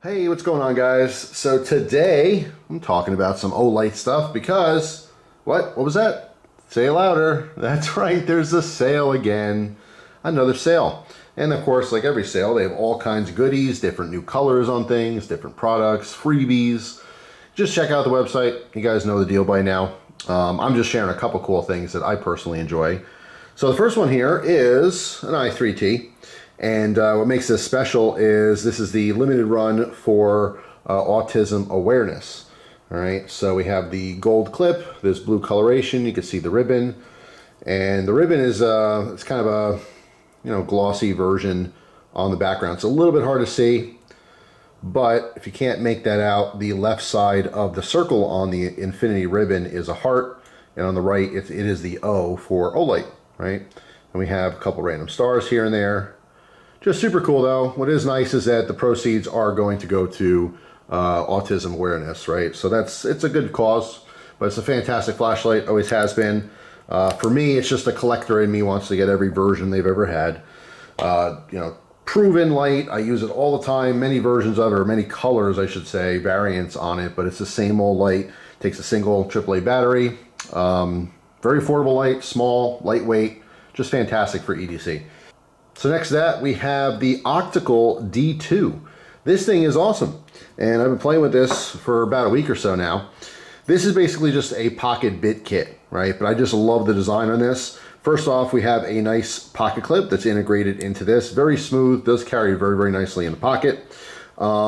Hey, what's going on, guys? So today I'm talking about some Olight stuff because what was that? Say it louder. That's right, there's a sale again. Another sale. And of course, like every sale, they have all kinds of goodies, different new colors on things, different products, freebies. Just check out the website. You guys know the deal by now. I'm just sharing a couple cool things that I personally enjoy. So the first one here is an i3T. And what makes this special is this is the limited run for autism awareness. All right, so we have the gold clip, this blue coloration. You can see the ribbon, and the ribbon is it's kind of a glossy version on the background. It's a little bit hard to see, but if you can't make that out, the left side of the circle on the infinity ribbon is a heart, and on the right it is the O for Olight, right? And we have a couple random stars here and there. Just super cool though. What is nice is that the proceeds are going to go to autism awareness, right? So it's a good cause, but it's a fantastic flashlight, always has been. For me, it's just a collector in me wants to get every version they've ever had. Proven light, I use it all the time, many versions of it, or many colors, I should say, variants on it, but it's the same old light. Takes a single AAA battery. Very affordable light, small, lightweight, just fantastic for EDC. So next to that, we have the Optical D2. This thing is awesome, and I've been playing with this for about a week or so now. This is basically just a pocket bit kit, right? But I just love the design on this. First off, we have a nice pocket clip that's integrated into this. Very smooth, does carry very, very nicely in the pocket.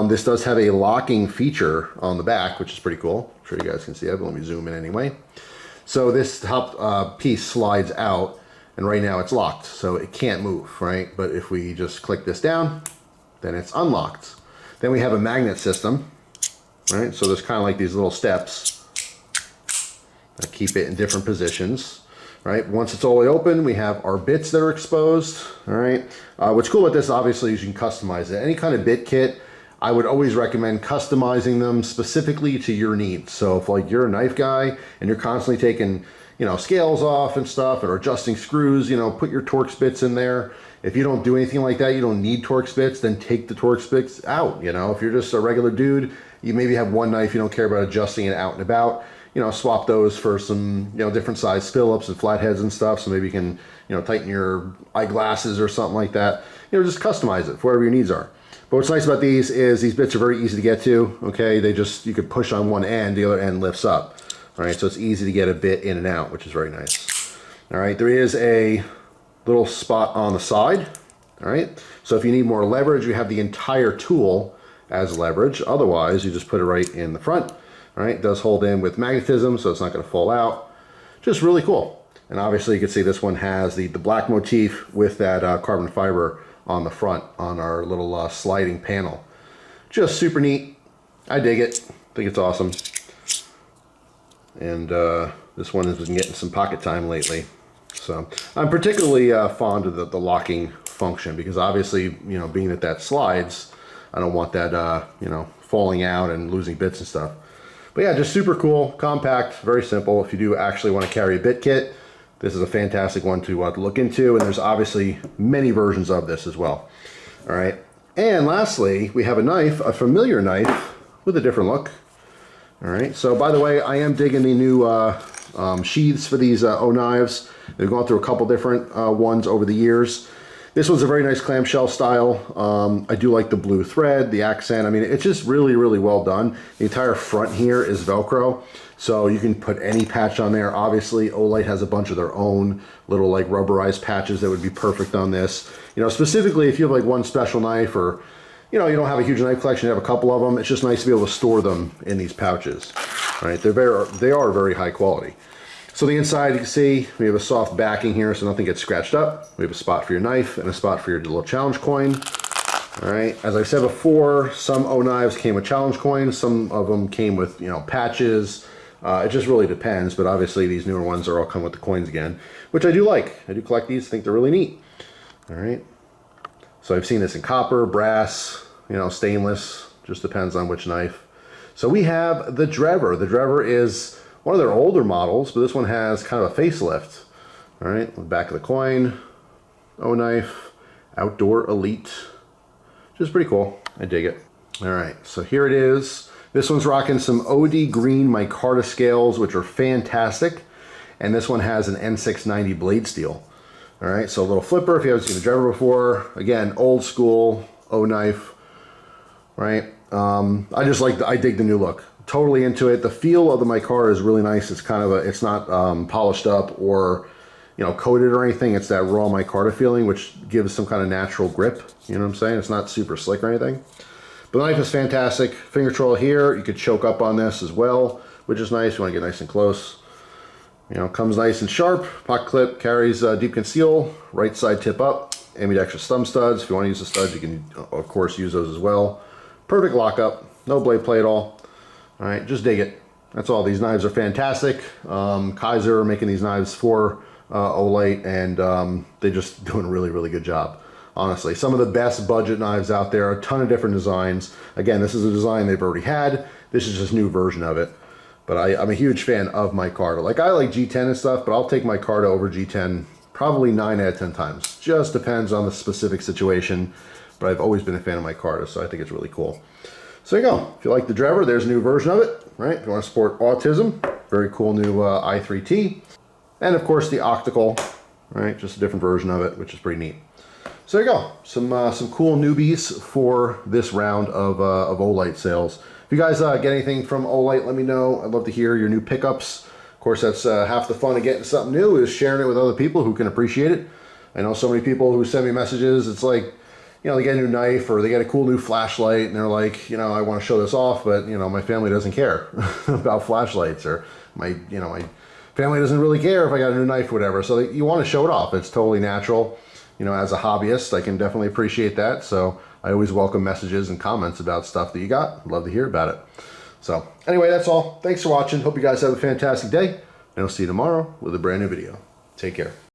This does have a locking feature on the back, which is pretty cool. I'm sure you guys can see that, but let me zoom in anyway. So this top piece slides out, and right now it's locked, so it can't move, right? But if we just click this down, then it's unlocked. Then we have a magnet system, right? So there's kind of like these little steps that keep it in different positions, right? Once it's all the way open, we have our bits that are exposed, all right? What's cool with this, obviously, is you can customize it. Any kind of bit kit, I would always recommend customizing them specifically to your needs. So if like you're a knife guy and you're constantly taking scales off and stuff, or adjusting screws, put your Torx bits in there. If you don't do anything like that, you don't need Torx bits, then take the Torx bits out. If you're just a regular dude, you maybe have one knife, you don't care about adjusting it out and about, swap those for some, different size Phillips and flatheads and stuff. So maybe you can, tighten your eyeglasses or something like that. Just customize it for whatever your needs are. But what's nice about these is these bits are very easy to get to, okay? You could push on one end, the other end lifts up. All right, so it's easy to get a bit in and out, which is very nice. All right, there is a little spot on the side. All right, so if you need more leverage, you have the entire tool as leverage. Otherwise, you just put it right in the front. All right, it does hold in with magnetism, so it's not going to fall out. Just really cool. And obviously, you can see this one has the black motif with that carbon fiber on the front on our little sliding panel. Just super neat. I dig it. I think it's awesome. And this one has been getting some pocket time lately. So I'm particularly fond of the locking function because obviously, being that slides, I don't want that, falling out and losing bits and stuff. But yeah, just super cool, compact, very simple. If you do actually want to carry a bit kit, this is a fantastic one to look into. And there's obviously many versions of this as well. All right. And lastly, we have a knife, a familiar knife with a different look. All right, so by the way, I am digging the new sheaths for these OKnives. They've gone through a couple different ones over the years. This one's a very nice clamshell style. I do like the blue thread, the accent. I mean, it's just really, really well done. The entire front here is Velcro, so you can put any patch on there. Obviously, Olight has a bunch of their own little like rubberized patches that would be perfect on this. Specifically if you have like one special knife or you don't have a huge knife collection, you have a couple of them, it's just nice to be able to store them in these pouches. Right? They are very high quality. So the inside, you can see, we have a soft backing here so nothing gets scratched up. We have a spot for your knife and a spot for your little challenge coin. All right, as I said before, some OKnives came with challenge coins, some of them came with, patches. It just really depends, but obviously these newer ones are all come with the coins again, which I do like. I do collect these, think they're really neat. All right. So I've seen this in copper, brass, stainless, just depends on which knife. So we have the Gerber. The Gerber is one of their older models, but this one has kind of a facelift. All right, the back of the coin, OKnife, Outdoor Elite. Just pretty cool. I dig it. All right, so here it is. This one's rocking some OD green micarta scales, which are fantastic. And this one has an N690 blade steel. All right, so a little flipper if you haven't seen the Gerber before. Again, old school OKnife, right? I dig the new look. Totally into it. The feel of the micarta is really nice. It's kind of it's not polished up or, you know, coated or anything. It's that raw micarta feeling, which gives some kind of natural grip. You know what I'm saying? It's not super slick or anything. But the knife is fantastic. Finger troll here. You could choke up on this as well, which is nice. You want to get nice and close. You know, comes nice and sharp. Pocket clip, carries deep conceal, right side tip up, ambidextrous thumb studs. If you want to use the studs, you can, of course, use those as well. Perfect lockup, no blade play at all. All right, just dig it. That's all. These knives are fantastic. Kaiser are making these knives for Olight, and they're just doing a really, really good job. Honestly, some of the best budget knives out there, a ton of different designs. Again, this is a design they've already had. This is just a new version of it. But I'm a huge fan of micarta. Like, I like G10 and stuff, but I'll take micarta over G10 probably 9 out of 10 times. Just depends on the specific situation. But I've always been a fan of micarta, so I think it's really cool. So there you go. If you like the Gerber, there's a new version of it, right? If you want to support autism, very cool new i3T. And of course the Octical, right? Just a different version of it, which is pretty neat. So there you go. Some cool newbies for this round of Olight sales. If you guys get anything from Olight, let me know. I'd love to hear your new pickups. Of course, that's half the fun of getting something new is sharing it with other people who can appreciate it. I know so many people who send me messages. It's like, you know, they get a new knife or they get a cool new flashlight and they're like, you know, I want to show this off, but, you know, my family doesn't care about flashlights, or my family doesn't really care if I got a new knife or whatever. So you want to show it off. It's totally natural. You know, as a hobbyist, I can definitely appreciate that. So I always welcome messages and comments about stuff that you got. I'd love to hear about it. So anyway, that's all. Thanks for watching. Hope you guys have a fantastic day, and I'll see you tomorrow with a brand new video. Take care.